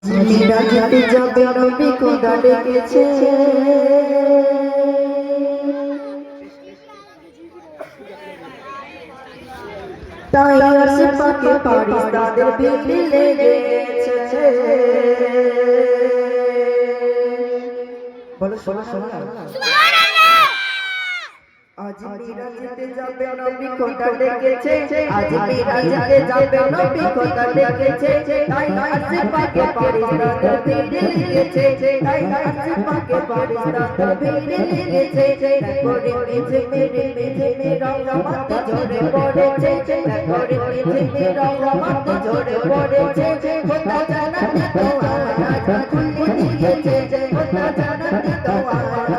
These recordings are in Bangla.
মিরাজেতে যাবে নবী খোদা ডেকেছে, তাই আরশে পাকে ফারিস্তাদের ভিড় লেগেছে। বলো সুবহানাল্লাহ। আজ মিরাজেতে যাবে নবী খোদা ডেকেছে, আজ মিরাজেতে যাবে নবী খোদা ডেকেছে, তাই আরশে পাকে ফারিস্তাদের ভিড় লেগেছে, তাই আরশে পাকে ফারিস্তাদের ভিড় লেগেছে। করে মেঝে মেরে মেঝে মেরা রহমত ঝরে পড়েছে, করে মেঝে মেরা রহমত ঝরে পড়েছে। খোদা জান্নাতে দরওয়াজ খুলে দিয়েছে, খোদা জান্নাতে দরওয়াজ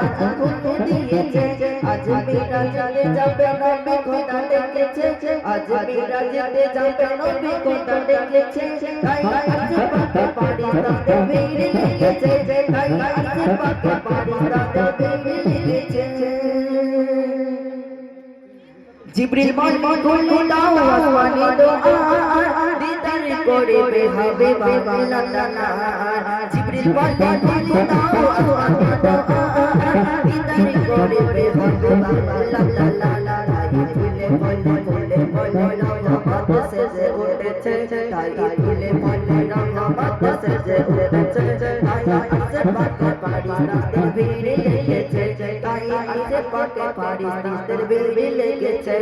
খুলে দিয়েছে। আজ মিরাজেতে যাবে নবী খোদা ডেকেছে, আজ মিরাজেতে যাবে নবী খোদা ডেকেছে, তাই আরশে পাকে ফারিস্তাদের ভিড় লেগেছে, তাই আরশে পাকে ফারিস্তাদের ভিড় লেগেছে। জিবরিল বলে খুলে দাও আসমানি দোয়া, দিদার করবে হবে বাবা লালা। জিবরিল বলে খুলে দাও আসমানি দোয়া, দিদার করবে হবে বাবা লালা। ফুলে বলে বলে বলে রহমত সেজে উঠেছে, তাই ফুলে বলে রহমত সেজে উঠেছে, তাই আরশে পাকে ফারিস্তাদের ভিড় লেগেছে, তাই আরশে পাকে ফারিস্তাদের ভিড় লেগেছে।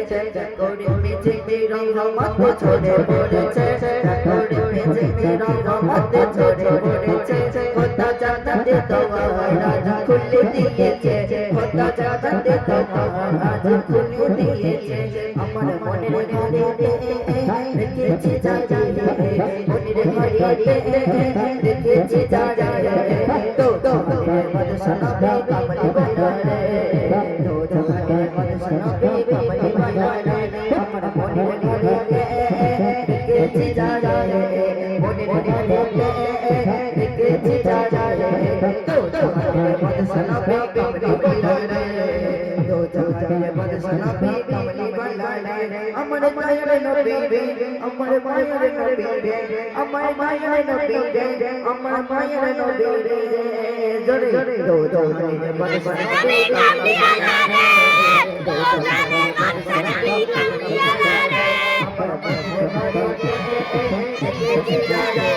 করে মেঝে মেরা রহমত ঝরে পড়েছে, করে মেঝে মেরা রহমত ঝরে পড়েছে। খোদা জান্নাতে দরওয়াজ খুলে দিয়েছে, খোদা জান্নাতে দরওয়াজ খুলে দিয়েছে। আমার মনের ঘরেতে রেখেছি জায়গা, মনের ঘরেতে রেখেছি জায়গা, তো তোমাদের মদসনা বে কামলি বানারে, তো তোমাদের মদসনা বে কামলি বানারে। আমার মনের ঘরেতে রেখেছি জায়গা, মনের ঘরেতে রেখেছি জায়গা, তো তোমাদের মদসনা বে কামলি বানারে, তো তোমাদের মদসনা বে কামলি বানারে। আমার মায়ের নবী রে, আমার মায়ের নবী রে, আমার মায়ের নবী রে, আমার মায়ের নবী রে, জোরে দো দো জোরে বলে বলে কামলি বানারে, দো জোরে মদসনা বে কামলি বানারে। আমার মায়ের ঘরেতে রেখেছি জায়গা,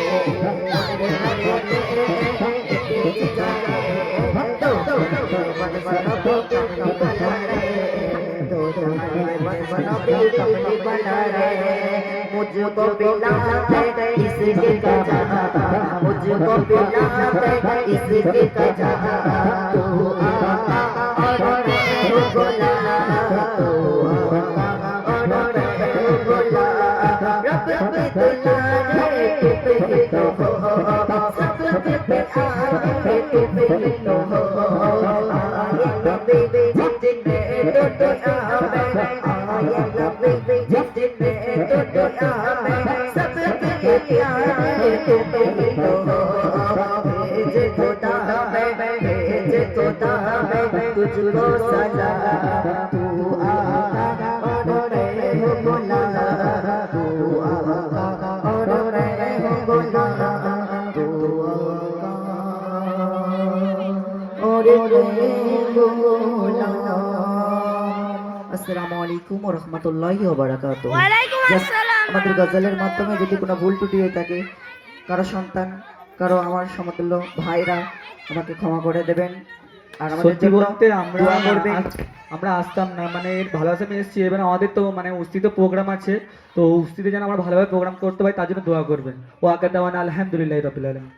মনের ঘরেতে রেখেছি জায়গা, তো তোমাদের মদসনা বে কামলি বানারে, तो तुम्हारे मदसना पे कमली बना रे। मुझको पिला दे इसके कजा, मुझको पिला दे इसके कजा, तू आका और मैं गोला, तू आका और मैं गोला। रब पे दुला रे तू पे तो हो, सब पे आए तू पे तो हो। आए नबी जिद में तो आवे, आए नबी जिद में तो आवे, सब पे आए तू पे तो हो। भेज खुदा भेज खुदा तुझको सलाम, तू आका और मैं गोला, तू आका और मैं गोला, तू आका और मैं गोला। আসসালামু আলাইকুম ওয়া রাহমাতুল্লাহি ওয়া বারাকাতুহু। ওয়া আলাইকুম আসসালাম। আমাদের গজলের মাধ্যমে যদি কোনো ভুল ত্রুটি হয়ে থাকে, কারো সন্তান, কারো আমার সমতুল্য ভাইরা আমাকে ক্ষমা করে দেবেন। আর আমাদের সত্যি বলতে আমরা আসতাম না, মানে এর ভালোবাসা নিয়ে এসেছি। এবার আমাদের তো মানে উস্তিতে প্রোগ্রাম আছে, তো উস্তিতে যেন আমরা ভালোভাবে প্রোগ্রাম করতে পারি তার জন্য দোয়া করবেন। ও আকাদাওয়ানা আলহামদুলিল্লাহি রাব্বিল আলামিন।